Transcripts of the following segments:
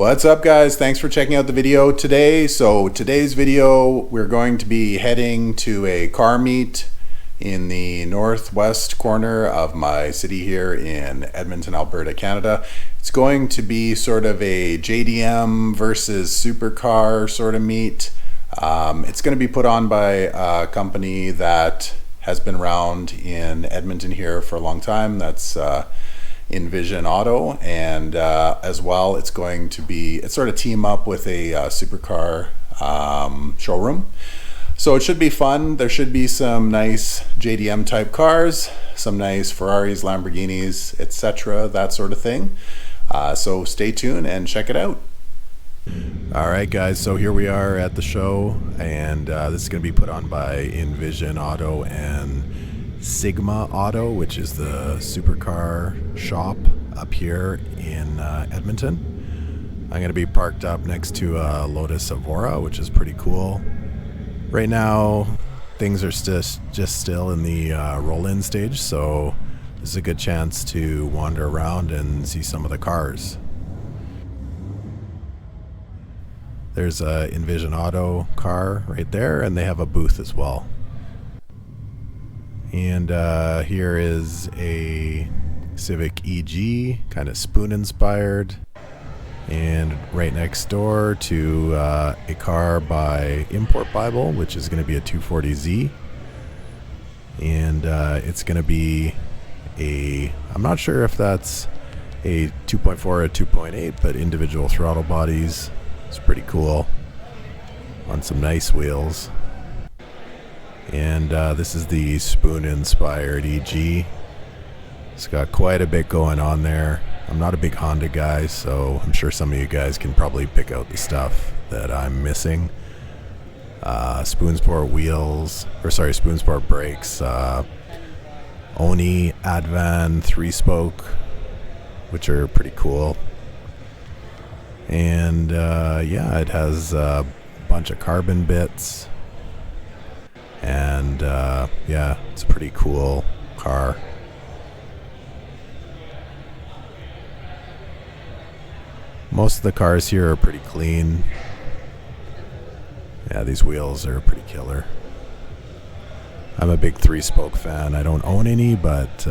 What's up, guys? Thanks for checking out the video today. So today's video, we're going to be heading to a car meet in the northwest corner of my city here in Edmonton, Alberta, Canada. It's going to be sort of a JDM versus Supercar sort of meet. It's going to be put on by a company that has been around in Edmonton here for a long time. That's Invision Auto, and as well it's going to be sort of team up with a Supercar showroom. So it should be fun. There should be some nice JDM type cars, some nice Ferraris, Lamborghinis, etc., that sort of thing. So stay tuned and check it out. All right, guys, so here we are at the show, and this is going to be put on by Invision Auto and Sigma Auto, which is the supercar shop up here in Edmonton. I'm going to be parked up next to a Lotus Evora, which is pretty cool. Right now, things are just still in the roll-in stage, so this is a good chance to wander around and see some of the cars. There's a Invision Auto car right there, and they have a booth as well. And here is a Civic EG, kind of spoon inspired. And right next door to a car by Import Bible, which is going to be a 240Z. And it's going to be I'm not sure if that's a 2.4 or 2.8, but individual throttle bodies. It's pretty cool on some nice wheels. And this is the spoon-inspired EG. It's got quite a bit going on there. I'm not a big Honda guy, so I'm sure some of you guys can probably pick out the stuff that I'm missing. Spoonsport wheels, Spoonsport brakes. Oni Advan 3-spoke, which are pretty cool. And yeah, it has a bunch of carbon bits. And yeah, it's a pretty cool car. Most of the cars here are pretty clean. Yeah, these wheels are pretty killer. I'm a big 3-spoke fan. I don't own any, but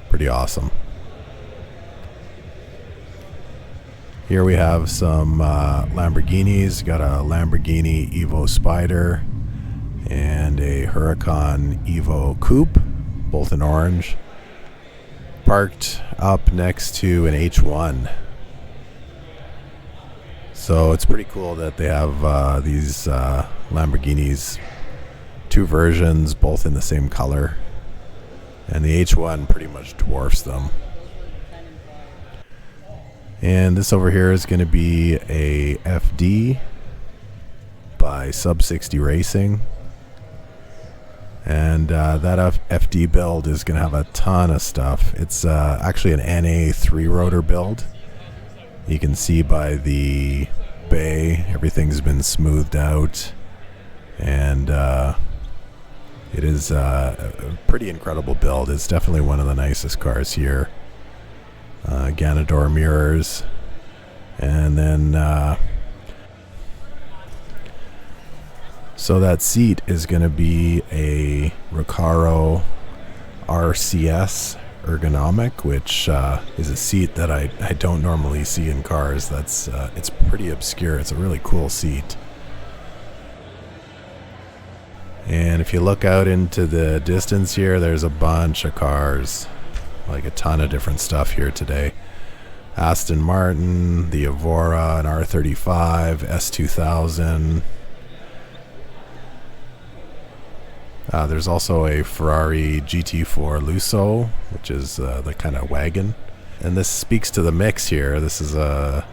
pretty awesome. Here we have some Lamborghinis. Got a Lamborghini Evo Spider and a Huracan Evo Coupe, both in orange, parked up next to an H1. So it's pretty cool that they have these Lamborghinis, two versions, both in the same color, and the H1 pretty much dwarfs them. And this over here is going to be a FD by Sub 60 Racing. And that FD build is going to have a ton of stuff. It's actually an NA 3-rotor build. You can see by the bay, everything's been smoothed out. And it is a pretty incredible build. It's definitely one of the nicest cars here. Ganador mirrors. And then so that seat is going to be a Recaro RCS ergonomic, which is a seat that I don't normally see in cars. That's it's pretty obscure. It's a really cool seat. And if you look out into the distance here, there's a bunch of cars, like a ton of different stuff here today. Aston Martin, the Evora, an R35, S2000. There's also a Ferrari GT4 Lusso, which is the kind of wagon. And this speaks to the mix here. This is a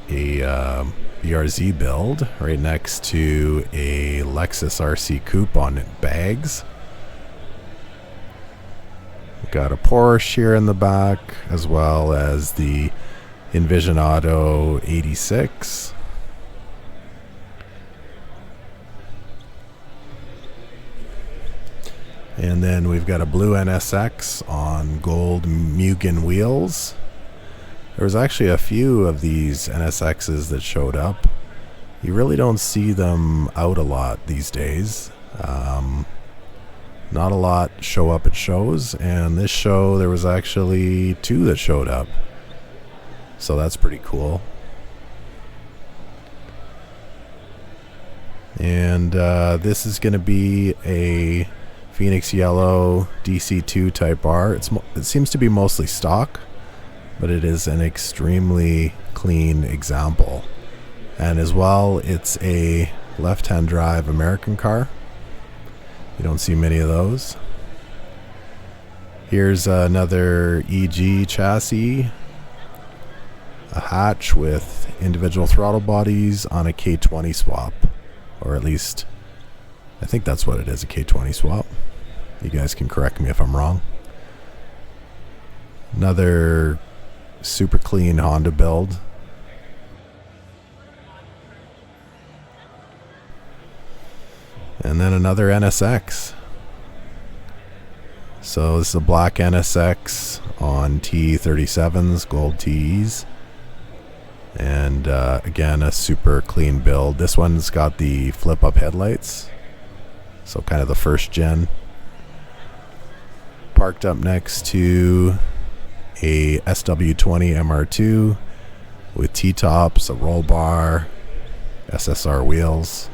BRZ build right next to a Lexus RC Coupe on bags. We've got a Porsche here in the back, as well as the Invision Auto 86. And then we've got a blue NSX on gold Mugen wheels. There was actually a few of these NSXs that showed up. You really don't see them out a lot these days. Not a lot show up at shows, and this show there was actually 2 that showed up. So that's pretty cool. And this is going to be a Phoenix Yellow DC2 Type R. It seems to be mostly stock, but it is an extremely clean example. And as well, it's a left-hand drive American car. You don't see many of those. Here's another EG chassis, a hatch with individual throttle bodies on a K20 swap, or at least I think that's what it is, a K20 swap. You guys can correct me if I'm wrong. Another super clean Honda build. And then another NSX. So this is a black NSX on T37s, gold Ts. And again, a super clean build. This one's got the flip-up headlights. So kind of the first gen. Parked up next to a SW20 MR2 with T-tops, a roll bar, SSR wheels.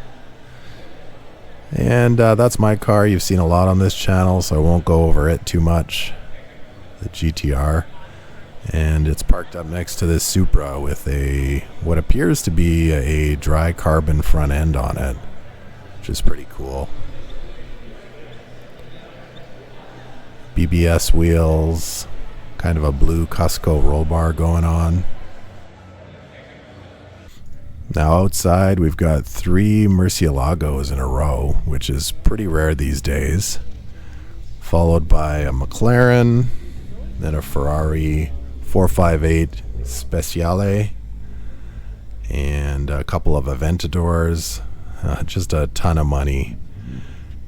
And that's my car. You've seen a lot on this channel, so I won't go over it too much. The GTR. And it's parked up next to this Supra with a what appears to be a dry carbon front end on it, which is pretty cool. BBS wheels, kind of a blue Cusco roll bar going on. Now outside we've got 3 Murcielagos in a row, which is pretty rare these days. Followed by a McLaren, then a Ferrari 458 Speciale, and a couple of Aventadors, just a ton of money.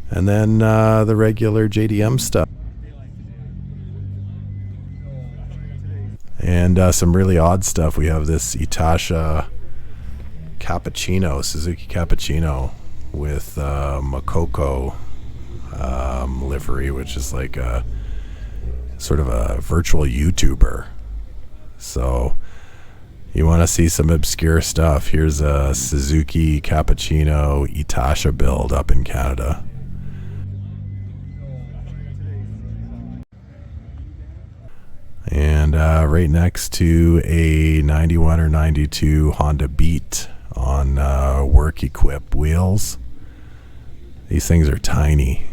And then the regular JDM stuff. And some really odd stuff. We have this Itasha Cappuccino, Suzuki Cappuccino with Makoko livery, which is like a sort of a virtual YouTuber. So you want to see some obscure stuff. Here's a Suzuki Cappuccino Itasha build up in Canada. And right next to a 91 or 92 Honda Beat on work equip wheels. These things are tiny.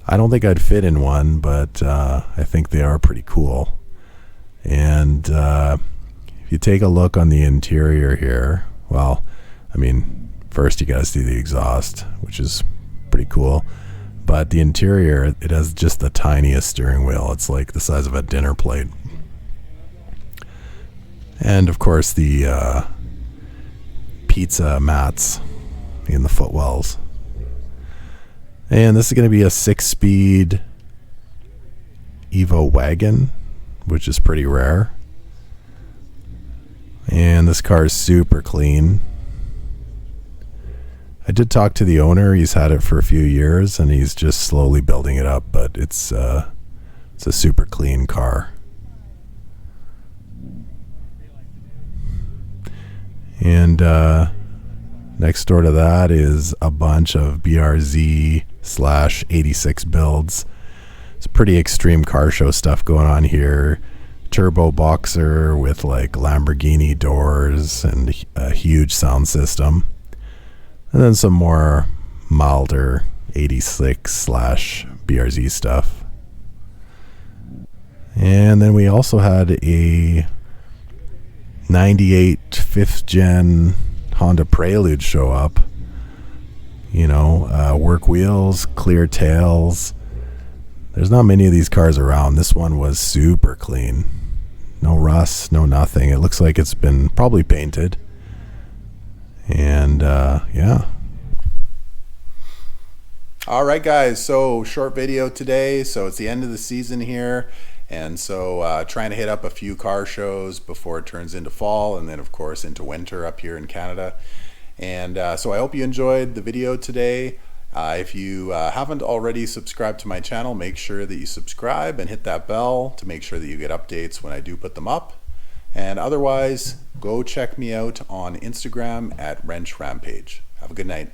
I don't think I'd fit in one, but I think they are pretty cool. And if you take a look on the interior here, well, I mean, first you gotta see the exhaust, which is pretty cool. But the interior, it has just the tiniest steering wheel. It's like the size of a dinner plate. And of course the pizza mats in the footwells. And this is going to be a 6-speed Evo wagon, which is pretty rare. And this car is super clean. I did talk to the owner. He's had it for a few years and he's just slowly building it up, but it's a super clean car. And next door to that is a bunch of BRZ/86 builds. It's pretty extreme car show stuff going on here. Turbo Boxer with like Lamborghini doors and a huge sound system. And then some more milder 86/BRZ stuff. And then we also had a 98 5th gen Honda Prelude show up. You know, work wheels, clear tails. There's not many of these cars around. This one was super clean. No rust, no nothing. It looks like it's been probably painted. And yeah. All right, guys. So short video today. So it's the end of the season here. And so trying to hit up a few car shows before it turns into fall, and then of course into winter up here in Canada. And so I hope you enjoyed the video today. If you haven't already subscribed to my channel, make sure that you subscribe and hit that bell to make sure that you get updates when I do put them up. And otherwise, go check me out on Instagram at Wrench Rampage. Have a good night.